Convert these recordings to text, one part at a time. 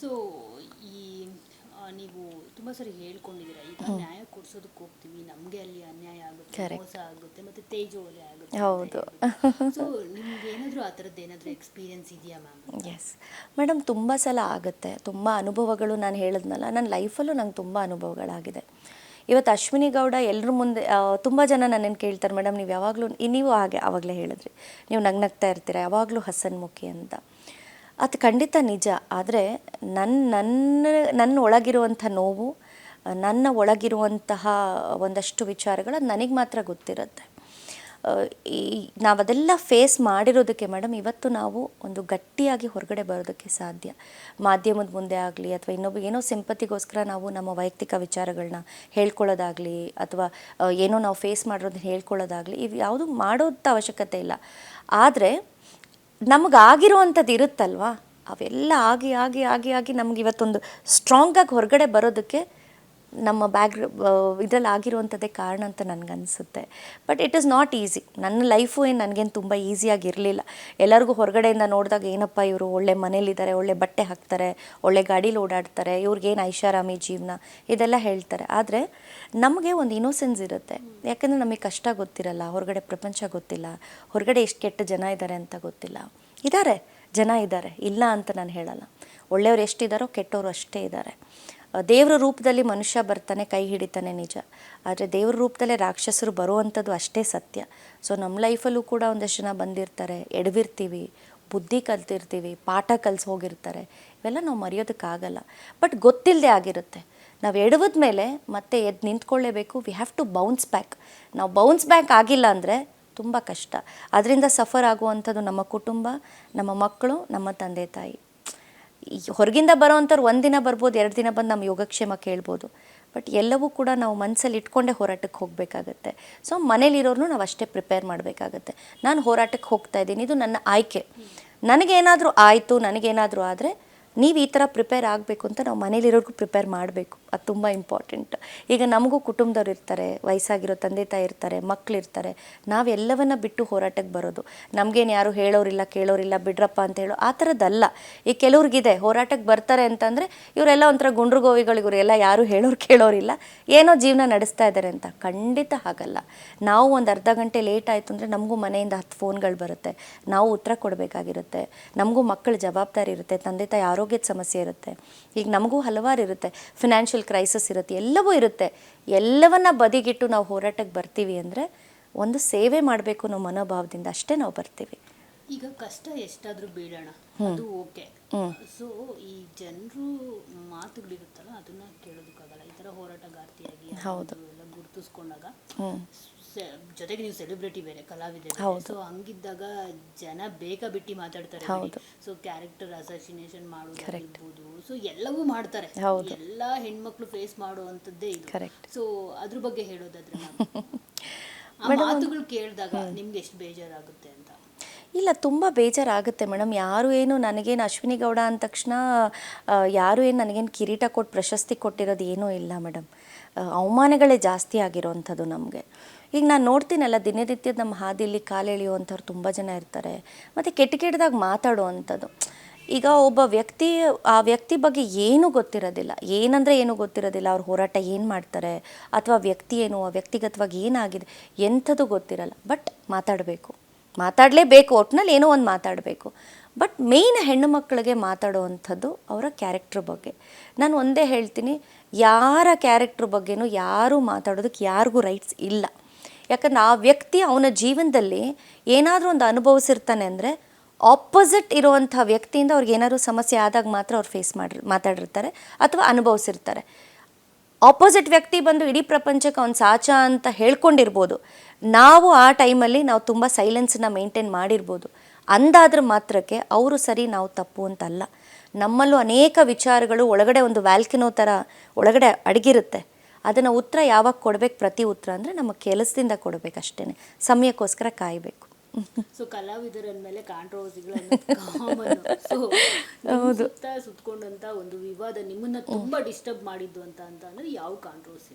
So ಈ ನೀವು ತುಂಬ ಸರಿ ಹೇಳ್ಕೊಂಡಿದ್ದೀರಾ, ಈಗ ನ್ಯಾಯ ಕೊಡ್ಸೋದಕ್ಕೆ ಹೋಗ್ತೀವಿ, ನಮಗೆ ಅಲ್ಲಿ ಅನ್ಯಾಯ ಆಗುತ್ತೆ, ಮೋಸ ಆಗುತ್ತೆ, ಮತ್ತು ತೇಜೋವಧೆ ಆಗುತ್ತೆ. ಹೌದು. ಸೊ ನಿಮ್ಗೆ ಏನಾದರೂ ಆ ಥರದ್ದು ಏನಾದರೂ ಎಕ್ಸ್ಪೀರಿಯನ್ಸ್ ಇದೆಯಾ ಮ್ಯಾಮ್? ಎಸ್ ಮೇಡಮ್, ತುಂಬ ಸಲ ಆಗುತ್ತೆ. ತುಂಬ ಅನುಭವಗಳು, ನಾನು ಹೇಳಿದ್ನಲ್ಲ, ನನ್ನ ಲೈಫಲ್ಲೂ ನಂಗೆ ತುಂಬ ಅನುಭವಗಳಾಗಿದೆ. ಇವತ್ತು ಅಶ್ವಿನಿ ಗೌಡ ಎಲ್ಲರ ಮುಂದೆ ತುಂಬ ಜನ ನನ್ನನ್ನು ಕೇಳ್ತಾರೆ, ಮೇಡಮ್ ನೀವು ಯಾವಾಗಲೂ ನೀವು ಹಾಗೆ ಆವಾಗಲೇ ಹೇಳಿದ್ರಿ, ನೀವು ನಗ್ನಗ್ತಾ ಇರ್ತೀರ ಯಾವಾಗಲೂ ಹಸನ್ಮುಖಿ ಅಂತ. ಅದು ಖಂಡಿತ ನಿಜ. ಆದರೆ ನನ್ನ ಒಳಗಿರುವಂಥ ನೋವು, ನನ್ನ ಒಳಗಿರುವಂತಹ ಒಂದಷ್ಟು ವಿಚಾರಗಳು ನನಗೆ ಮಾತ್ರ ಗೊತ್ತಿರುತ್ತೆ. ಈ ನಾವದೆಲ್ಲ ಫೇಸ್ ಮಾಡಿರೋದಕ್ಕೆ ಮೇಡಮ್ ಇವತ್ತು ನಾವು ಒಂದು ಗಟ್ಟಿಯಾಗಿ ಹೊರಗಡೆ ಬರೋದಕ್ಕೆ ಸಾಧ್ಯ. ಮಾಧ್ಯಮದ ಮುಂದೆ ಆಗಲಿ ಅಥವಾ ಇನ್ನೊಬ್ಬ ಏನೋ ಸಿಂಪತಿಗೋಸ್ಕರ ನಾವು ನಮ್ಮ ವೈಯಕ್ತಿಕ ವಿಚಾರಗಳನ್ನ ಹೇಳ್ಕೊಳ್ಳೋದಾಗಲಿ ಅಥವಾ ಏನೋ ನಾವು ಫೇಸ್ ಮಾಡಿರೋದನ್ನ ಹೇಳ್ಕೊಳ್ಳೋದಾಗಲಿ, ಇವು ಯಾವುದು ಮಾಡೋಂಥ ಅವಶ್ಯಕತೆ ಇಲ್ಲ. ಆದರೆ ನಮಗಾಗಿರುವಂಥದ್ದು ಇರುತ್ತಲ್ವ, ಅವೆಲ್ಲ ಆಗಿ ಆಗಿ ಆಗಿ ಆಗಿ ನಮ್ಗೆ ಇವತ್ತೊಂದು ಸ್ಟ್ರಾಂಗಾಗಿ ಹೊರಗಡೆ ಬರೋದಕ್ಕೆ ನಮ್ಮ ಇದರಲ್ಲಿ ಆಗಿರುವಂಥದ್ದೇ ಕಾರಣ ಅಂತ ನನಗನ್ಸುತ್ತೆ. But it is not easy. ನನ್ನ ಲೈಫು ಏನು ನನಗೇನು ತುಂಬ ಈಸಿಯಾಗಿರಲಿಲ್ಲ. ಎಲ್ಲರಿಗೂ ಹೊರಗಡೆಯಿಂದ ನೋಡಿದಾಗ ಏನಪ್ಪ ಇವರು ಒಳ್ಳೆ ಮನೇಲಿದ್ದಾರೆ, ಒಳ್ಳೆ ಬಟ್ಟೆ ಹಾಕ್ತಾರೆ, ಒಳ್ಳೆ ಗಾಡೀಲಿ ಓಡಾಡ್ತಾರೆ, ಇವ್ರಿಗೇನು ಐಷಾರಾಮಿ ಜೀವನ ಇದೆಲ್ಲ ಹೇಳ್ತಾರೆ. ಆದರೆ ನಮಗೆ ಒಂದು ಇನ್ನೋಸೆನ್ಸ್ ಇರುತ್ತೆ. ಯಾಕಂದರೆ ನಮಗೆ ಕಷ್ಟ ಗೊತ್ತಿರಲ್ಲ, ಹೊರಗಡೆ ಪ್ರಪಂಚ ಗೊತ್ತಿಲ್ಲ, ಹೊರಗಡೆ ಎಷ್ಟು ಕೆಟ್ಟ ಜನ ಇದ್ದಾರೆ ಅಂತ ಗೊತ್ತಿಲ್ಲ. ಜನ ಇದ್ದಾರೆ, ಇಲ್ಲ ಅಂತ ನಾನು ಹೇಳಲ್ಲ. ಒಳ್ಳೆಯವ್ರು ಎಷ್ಟಿದ್ದಾರೋ ಕೆಟ್ಟವರು ಅಷ್ಟೇ ಇದ್ದಾರೆ. ದೇವರ ರೂಪದಲ್ಲಿ ಮನುಷ್ಯ ಬರ್ತಾನೆ, ಕೈ ಹಿಡಿತಾನೆ ನಿಜ. ಆದರೆ ದೇವ್ರ ರೂಪದಲ್ಲೇ ರಾಕ್ಷಸರು ಬರುವಂಥದ್ದು ಅಷ್ಟೇ ಸತ್ಯ. ಸೊ ನಮ್ಮ ಲೈಫಲ್ಲೂ ಕೂಡ ಒಂದಷ್ಟು ಜನ ಬಂದಿರ್ತಾರೆ, ಎಡವಿರ್ತೀವಿ, ಬುದ್ಧಿ ಕಲ್ತಿರ್ತೀವಿ, ಪಾಠ ಕಲಿಸಿ ಹೋಗಿರ್ತಾರೆ. ಇವೆಲ್ಲ ನಾವು ಮರೆಯೋದಕ್ಕಾಗಲ್ಲ. ಬಟ್ ಗೊತ್ತಿಲ್ಲದೆ ಆಗಿರುತ್ತೆ. ನಾವು ಎಡವಿದ ಮೇಲೆ ಮತ್ತೆ ಎದ್ದು ನಿಂತ್ಕೊಳ್ಳೇಬೇಕು. We have to bounce back. ನಾವು ಬೌನ್ಸ್ ಬ್ಯಾಕ್ ಆಗಿಲ್ಲ ಅಂದರೆ ತುಂಬ ಕಷ್ಟ. ಅದರಿಂದ ಸಫರ್ ಆಗುವಂಥದ್ದು ನಮ್ಮ ಕುಟುಂಬ, ನಮ್ಮ ಮಕ್ಕಳು, ನಮ್ಮ ತಂದೆ ತಾಯಿ. ಹೊರಗಿಂದ ಬರೋವಂಥವ್ರು ಒಂದಿನ ಬರ್ಬೋದು, 2 ದಿನ ಬಂದು ನಮ್ಮ ಯೋಗಕ್ಷೇಮ ಕೇಳ್ಬೋದು. ಬಟ್ ಎಲ್ಲವೂ ಕೂಡ ನಾವು ಮನಸ್ಸಲ್ಲಿ ಇಟ್ಕೊಂಡೇ ಹೋರಾಟಕ್ಕೆ ಹೋಗಬೇಕಾಗತ್ತೆ. ಸೊ ಮನೇಲಿರೋರ್ನು ನಾವು ಅಷ್ಟೇ ಪ್ರಿಪೇರ್ ಮಾಡಬೇಕಾಗತ್ತೆ. ನಾನು ಹೋರಾಟಕ್ಕೆ ಹೋಗ್ತಾ ಇದ್ದೀನಿ, ಇದು ನನ್ನ ಆಯ್ಕೆ. ನನಗೇನಾದರೂ ಆಯಿತು, ನನಗೇನಾದರೂ ಆದರೆ ನೀವು ಈ ಥರ ಪ್ರಿಪೇರ್ ಆಗಬೇಕು ಅಂತ ನಾವು ಮನೇಲಿರೋರ್ಗೂ ಪ್ರಿಪೇರ್ ಮಾಡಬೇಕು. ಅದು ತುಂಬ ಇಂಪಾರ್ಟೆಂಟ್. ಈಗ ನಮಗೂ ಕುಟುಂಬದವ್ರು ಇರ್ತಾರೆ, ವಯಸ್ಸಾಗಿರೋ ತಂದೆ ತಾಯಿ ಇರ್ತಾರೆ, ಮಕ್ಕಳಿರ್ತಾರೆ. ನಾವೆಲ್ಲವನ್ನ ಬಿಟ್ಟು ಹೋರಾಟಕ್ಕೆ ಬರೋದು. ನಮಗೇನು ಯಾರು ಹೇಳೋರಿಲ್ಲ, ಕೇಳೋರಿಲ್ಲ, ಬಿಡ್ರಪ್ಪ ಅಂತ ಹೇಳೋ ಆ ಥರದ್ದಲ್ಲ. ಈಗ ಕೆಲವ್ರಿಗಿದೆ, ಹೋರಾಟಕ್ಕೆ ಬರ್ತಾರೆ ಅಂತಂದರೆ ಇವರೆಲ್ಲ ಒಂಥರ ಗುಂಡ್ರುಗೋವಿಗಳು, ಇವರೆಲ್ಲ ಯಾರು ಹೇಳೋರು ಕೇಳೋರಿಲ್ಲ, ಏನೋ ಜೀವನ ನಡೆಸ್ತಾ ಇದ್ದಾರೆ ಅಂತ. ಖಂಡಿತ ಹಾಗಲ್ಲ. ನಾವು ಒಂದು ಅರ್ಧ ಗಂಟೆ ಲೇಟ್ ಆಯಿತು ಅಂದರೆ ನಮಗೂ ಮನೆಯಿಂದ 10 ಫೋನ್ಗಳು ಬರುತ್ತೆ, ನಾವು ಉತ್ತರ ಕೊಡಬೇಕಾಗಿರುತ್ತೆ. ನಮಗೂ ಮಕ್ಕಳ ಜವಾಬ್ದಾರಿ ಇರುತ್ತೆ, ತಂದೆ ತಾಯಿ ಆರೋಗ್ಯದ ಸಮಸ್ಯೆ ಇರುತ್ತೆ, ಈಗ ನಮಗೂ ಹಲವಾರು ಇರುತ್ತೆ, ಫಿನಾನ್ಷಿಯಲ್ ಕ್ರೈಸಿಸ್ ಇರುತ್ತೆ, ಎಲ್ಲವೂ ಇರುತ್ತೆ. ಎಲ್ಲವನ್ನ ಬದಿಗಿಟ್ಟು ನಾವು ಹೋರಾಟಕ್ಕೆ ಬರ್ತೀವಿ ಅಂದರೆ ಒಂದು ಸೇವೆ ಮಾಡಬೇಕು ಅನ್ನೋ ಮನೋಭಾವದಿಂದ ಅಷ್ಟೇ ನಾವು ಬರ್ತೀವಿ. ಈಗ ಕಷ್ಟ ಎಷ್ಟಾದರೂ ಬೀಳೋಣ, ಅದು ಓಕೆ. ಸೊ ಈ ಜನರು ಮಾತುಗಳಿರುತ್ತಲ್ಲ, ಅದನ್ನ ಕೇಳೋದಕ್ಕಾಗಲ್ಲ. ಈ ಥರ ಹೋರಾಟಗಾರ್ತಿಯಾಗಿ ಹೌದು ಎಲ್ಲ ಗುರುತಿಸ್ಕೊಂಡಾಗ, ಜೊತೆಗೆ ನೀವು ಸೆಲೆಬ್ರಿಟಿ ಬೇರೆ, ಕಲಾವಿದೆ. ಸೊ ಹಂಗಿದ್ದಾಗ ಜನ ಬೇಗ ಬಿಟ್ಟು ಮಾತಾಡ್ತಾರೆ. ಸೊ ಕ್ಯಾರೆಕ್ಟರ್ ಅಸಾಸಿನೇಷನ್ ಮಾಡೋದಾಗಿರ್ಬೋದು, ಸೊ ಎಲ್ಲವೂ ಮಾಡ್ತಾರೆ. ಎಲ್ಲ ಹೆಣ್ಮಕ್ಳು ಫೇಸ್ ಮಾಡುವಂಥದ್ದೇ ಇದು. ಸೊ ಅದ್ರ ಬಗ್ಗೆ ಹೇಳೋದಾದ್ರೆ ಆ ಮಾತುಗಳು ಕೇಳಿದಾಗ ನಿಮ್ಗೆ ಎಷ್ಟು ಬೇಜಾರಾಗುತ್ತೆ ಅಂತ? ಇಲ್ಲ, ತುಂಬ ಬೇಜಾರಾಗುತ್ತೆ ಮೇಡಮ್. ಯಾರು ಏನು ನನಗೇನು ಅಶ್ವಿನಿ ಗೌಡ ಅಂದ ತಕ್ಷಣ ಯಾರು ಏನು ನನಗೇನು ಕಿರೀಟ ಕೊಟ್ಟು ಪ್ರಶಸ್ತಿ ಕೊಟ್ಟಿರೋದು ಏನೂ ಇಲ್ಲ ಮೇಡಮ್. ಅವಮಾನಗಳೇ ಜಾಸ್ತಿ ಆಗಿರೋವಂಥದ್ದು ನಮಗೆ. ಈಗ ನಾನು ನೋಡ್ತೀನಲ್ಲ, ದಿನನಿತ್ಯದ ನಮ್ಮ ಹಾದಿಯಲ್ಲಿ ಕಾಲೆಳೆಯುವಂಥವ್ರು ತುಂಬ ಜನ ಇರ್ತಾರೆ, ಮತ್ತು ಕೆಟ್ಟದಾಗ ಮಾತಾಡುವಂಥದ್ದು. ಈಗ ಒಬ್ಬ ವ್ಯಕ್ತಿ, ಆ ವ್ಯಕ್ತಿ ಬಗ್ಗೆ ಏನೂ ಗೊತ್ತಿರೋದಿಲ್ಲ, ಏನಂದರೆ ಏನೂ ಗೊತ್ತಿರೋದಿಲ್ಲ. ಅವ್ರ ಹೋರಾಟ ಏನು ಮಾಡ್ತಾರೆ ಅಥವಾ ವ್ಯಕ್ತಿ ಏನು, ಆ ವ್ಯಕ್ತಿಗತವಾಗಿ ಏನಾಗಿದೆ ಎಂಥದ್ದು ಗೊತ್ತಿರಲ್ಲ. ಬಟ್ ಮಾತಾಡಲೇಬೇಕು, ಒಟ್ಟಿನಲ್ಲಿ ಏನೋ ಒಂದು ಮಾತಾಡಬೇಕು. ಬಟ್ ಮೇಯ್ನ್ ಹೆಣ್ಣು ಮಕ್ಕಳಿಗೆ ಮಾತಾಡುವಂಥದ್ದು ಅವರ ಕ್ಯಾರೆಕ್ಟ್ರ್ ಬಗ್ಗೆ. ನಾನು ಒಂದೇ ಹೇಳ್ತೀನಿ, ಯಾರ ಕ್ಯಾರೆಕ್ಟ್ರ್ ಬಗ್ಗೆನೂ ಯಾರೂ ಮಾತಾಡೋದಕ್ಕೆ ಯಾರಿಗೂ ರೈಟ್ಸ್ ಇಲ್ಲ. ಯಾಕಂದ್ರೆ ಆ ವ್ಯಕ್ತಿ ಅವನ ಜೀವನದಲ್ಲಿ ಏನಾದರೂ ಒಂದು ಅನುಭವಿಸಿರ್ತಾನೆ ಅಂದರೆ ಆಪೋಸಿಟ್ ಇರುವಂಥ ವ್ಯಕ್ತಿಯಿಂದ ಅವ್ರಿಗೆ ಏನಾದರೂ ಸಮಸ್ಯೆ ಆದಾಗ ಮಾತ್ರ ಅವ್ರು ಮಾತಾಡಿರ್ತಾರೆ ಅಥವಾ ಅನುಭವಿಸಿರ್ತಾರೆ. ಆಪೋಸಿಟ್ ವ್ಯಕ್ತಿ ಬಂದು ಇಡೀ ಪ್ರಪಂಚಕ್ಕೆ ಅವ್ನು ಸಾಚ ಅಂತ ಹೇಳ್ಕೊಂಡಿರ್ಬೋದು. ನಾವು ಆ ಟೈಮಲ್ಲಿ ನಾವು ತುಂಬ ಸೈಲೆನ್ಸನ್ನ ಮೇಂಟೈನ್ ಮಾಡಿರ್ಬೋದು. ಅಂದಾದ್ರ ಮಾತ್ರಕ್ಕೆ ಅವರು ಸರಿ, ನಾವು ತಪ್ಪು ಅಂತಲ್ಲ. ನಮ್ಮಲ್ಲೂ ಅನೇಕ ವಿಚಾರಗಳು ಒಳಗಡೆ ಒಂದು ವ್ಯಾಲ್ಕಿನೋ ಥರ ಒಳಗಡೆ ಅಡಗಿರುತ್ತೆ. ಅದನ್ನು ಉತ್ತರ ಯಾವಾಗ ಕೊಡಬೇಕು, ಪ್ರತಿ ಉತ್ತರ ಅಂದರೆ ನಮ್ಮ ಕೆಲಸದಿಂದ ಕೊಡಬೇಕು ಅಷ್ಟೇ, ಸಮಯಕ್ಕೋಸ್ಕರ ಕಾಯಬೇಕು. ಸೊ ಕಲಾವಿದರ ಮೇಲೆ ಕಾಂಟ್ರವರ್ಸಿಗಳು ಕಾಮನ್. ಸೊ ಸುತ್ತಕೊಂಡಂತ ಒಂದು ವಿವಾದ ನಿಮ್ಮನ್ನ ತುಂಬಾ ಡಿಸ್ಟರ್ಬ್ ಮಾಡಿದ್ದು ಅಂತ ಅಂದ್ರೆ ಯಾವ ಕಾಂಟ್ರವರ್ಸಿ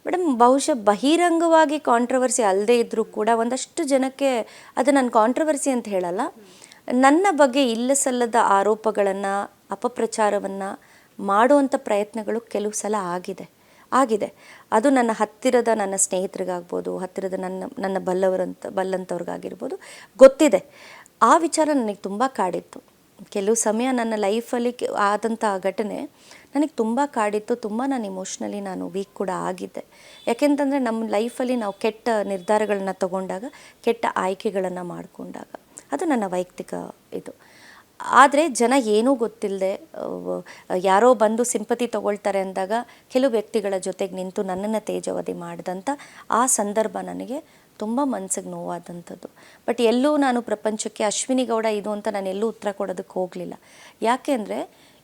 ಮೇಡಮ್? ಬಹುಶಃ ಬಹಿರಂಗವಾಗಿ ಕಾಂಟ್ರವರ್ಸಿ ಅಲ್ಲದೆ ಇದ್ದರೂ ಕೂಡ ಒಂದಷ್ಟು ಜನಕ್ಕೆ ಅದು ನಾನು ಕಾಂಟ್ರವರ್ಸಿ ಅಂತ ಹೇಳಲ್ಲ, ನನ್ನ ಬಗ್ಗೆ ಇಲ್ಲ ಸಲ್ಲದ ಆರೋಪಗಳನ್ನು ಅಪಪ್ರಚಾರವನ್ನು ಮಾಡುವಂಥ ಪ್ರಯತ್ನಗಳು ಕೆಲವು ಸಲ ಆಗಿದೆ. ಅದು ನನ್ನ ಹತ್ತಿರದ ನನ್ನ ಸ್ನೇಹಿತರಿಗಾಗ್ಬೋದು, ಹತ್ತಿರದ ನನ್ನ ಬಲ್ಲಂಥವ್ರಿಗಾಗಿರ್ಬೋದು, ಗೊತ್ತಿದೆ. ಆ ವಿಚಾರ ನನಗೆ ತುಂಬ ಕಾಡಿತ್ತು. ಕೆಲವು ಸಮಯ ನನ್ನ ಲೈಫಲ್ಲಿ ಆದಂಥ ಘಟನೆ ನನಗೆ ತುಂಬ ಕಾಡಿತ್ತು. ತುಂಬ ನಾನು ಇಮೋಷ್ನಲಿ ನಾನು ವೀಕ್ ಕೂಡ ಆಗಿದ್ದೆ. ಯಾಕೆಂತಂದರೆ ನಮ್ಮ ಲೈಫಲ್ಲಿ ನಾವು ಕೆಟ್ಟ ನಿರ್ಧಾರಗಳನ್ನ ತಗೊಂಡಾಗ, ಕೆಟ್ಟ ಆಯ್ಕೆಗಳನ್ನು ಮಾಡಿಕೊಂಡಾಗ, ಅದು ನನ್ನ ವೈಯಕ್ತಿಕ ಇದು. ಆದರೆ ಜನ ಏನೂ ಗೊತ್ತಿಲ್ಲದೆ ಯಾರೋ ಬಂದು ಸಿಂಪತಿ ತೊಗೊಳ್ತಾರೆ ಅಂದಾಗ ಕೆಲವು ವ್ಯಕ್ತಿಗಳ ಜೊತೆಗೆ ನಿಂತು ನನ್ನನ್ನು ತೇಜಾವಧಿ ಮಾಡಿದಂಥ ಆ ಸಂದರ್ಭ ನನಗೆ ತುಂಬ ಮನಸ್ಸಿಗೆ ನೋವಾದಂಥದ್ದು. ಬಟ್ ಎಲ್ಲೂ ನಾನು ಪ್ರಪಂಚಕ್ಕೆ ಅಶ್ವಿನಿ ಗೌಡ ಇದು ಅಂತ ನಾನು ಎಲ್ಲೂ ಉತ್ತರ ಕೊಡೋದಕ್ಕೆ ಹೋಗಲಿಲ್ಲ. ಯಾಕೆ ಅಂದರೆ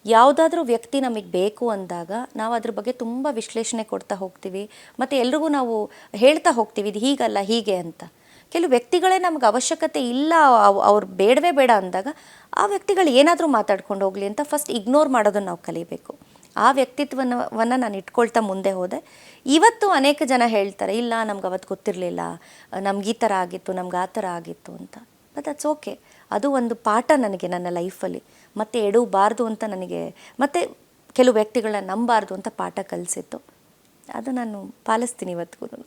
ಯಾವುದಾದ್ರೂ ವ್ಯಕ್ತಿ ನಮಗೆ ಬೇಕು ಅಂದಾಗ ನಾವು ಅದ್ರ ಬಗ್ಗೆ ತುಂಬ ವಿಶ್ಲೇಷಣೆ ಕೊಡ್ತಾ ಹೋಗ್ತೀವಿ ಮತ್ತು ಎಲ್ರಿಗೂ ನಾವು ಹೇಳ್ತಾ ಹೋಗ್ತೀವಿ ಇದು ಹೀಗಲ್ಲ ಹೀಗೆ ಅಂತ. ಕೆಲವು ವ್ಯಕ್ತಿಗಳೇ ನಮ್ಗೆ ಅವಶ್ಯಕತೆ ಇಲ್ಲ, ಅವ್ರು ಬೇಡವೇ ಬೇಡ ಅಂದಾಗ ಆ ವ್ಯಕ್ತಿಗಳು ಏನಾದರೂ ಮಾತಾಡ್ಕೊಂಡು ಹೋಗಲಿ ಅಂತ ಫಸ್ಟ್ ಇಗ್ನೋರ್ ಮಾಡೋದನ್ನು ನಾವು ಕಲಿಬೇಕು. ಆ ವ್ಯಕ್ತಿತ್ವವನ್ನು ನಾನು ಇಟ್ಕೊಳ್ತಾ ಮುಂದೆ ಹೋದೆ. ಇವತ್ತು ಅನೇಕ ಜನ ಹೇಳ್ತಾರೆ, ಇಲ್ಲ ನಮ್ಗೆ ಅವತ್ತು ಗೊತ್ತಿರಲಿಲ್ಲ, ನಮ್ಗೆ ಈ ಥರ ಆಗಿತ್ತು, ನಮ್ಗೆ ಆ ಥರ ಆಗಿತ್ತು ಅಂತ. But that's okay. ಅದು ಒಂದು ಪಾಠ ನನಗೆ ನನ್ನ ಲೈಫಲ್ಲಿ. ಮತ್ತೆ ಎಡವಬಾರ್ದು ಅಂತ ನನಗೆ, ಮತ್ತು ಕೆಲವು ವ್ಯಕ್ತಿಗಳನ್ನ ನಂಬಾರ್ದು ಅಂತ ಪಾಠ ಕಲಿಸಿತ್ತು. ಅದು ನಾನು ಪಾಲಿಸ್ತೀನಿ ಇವತ್ತಿಗೂ.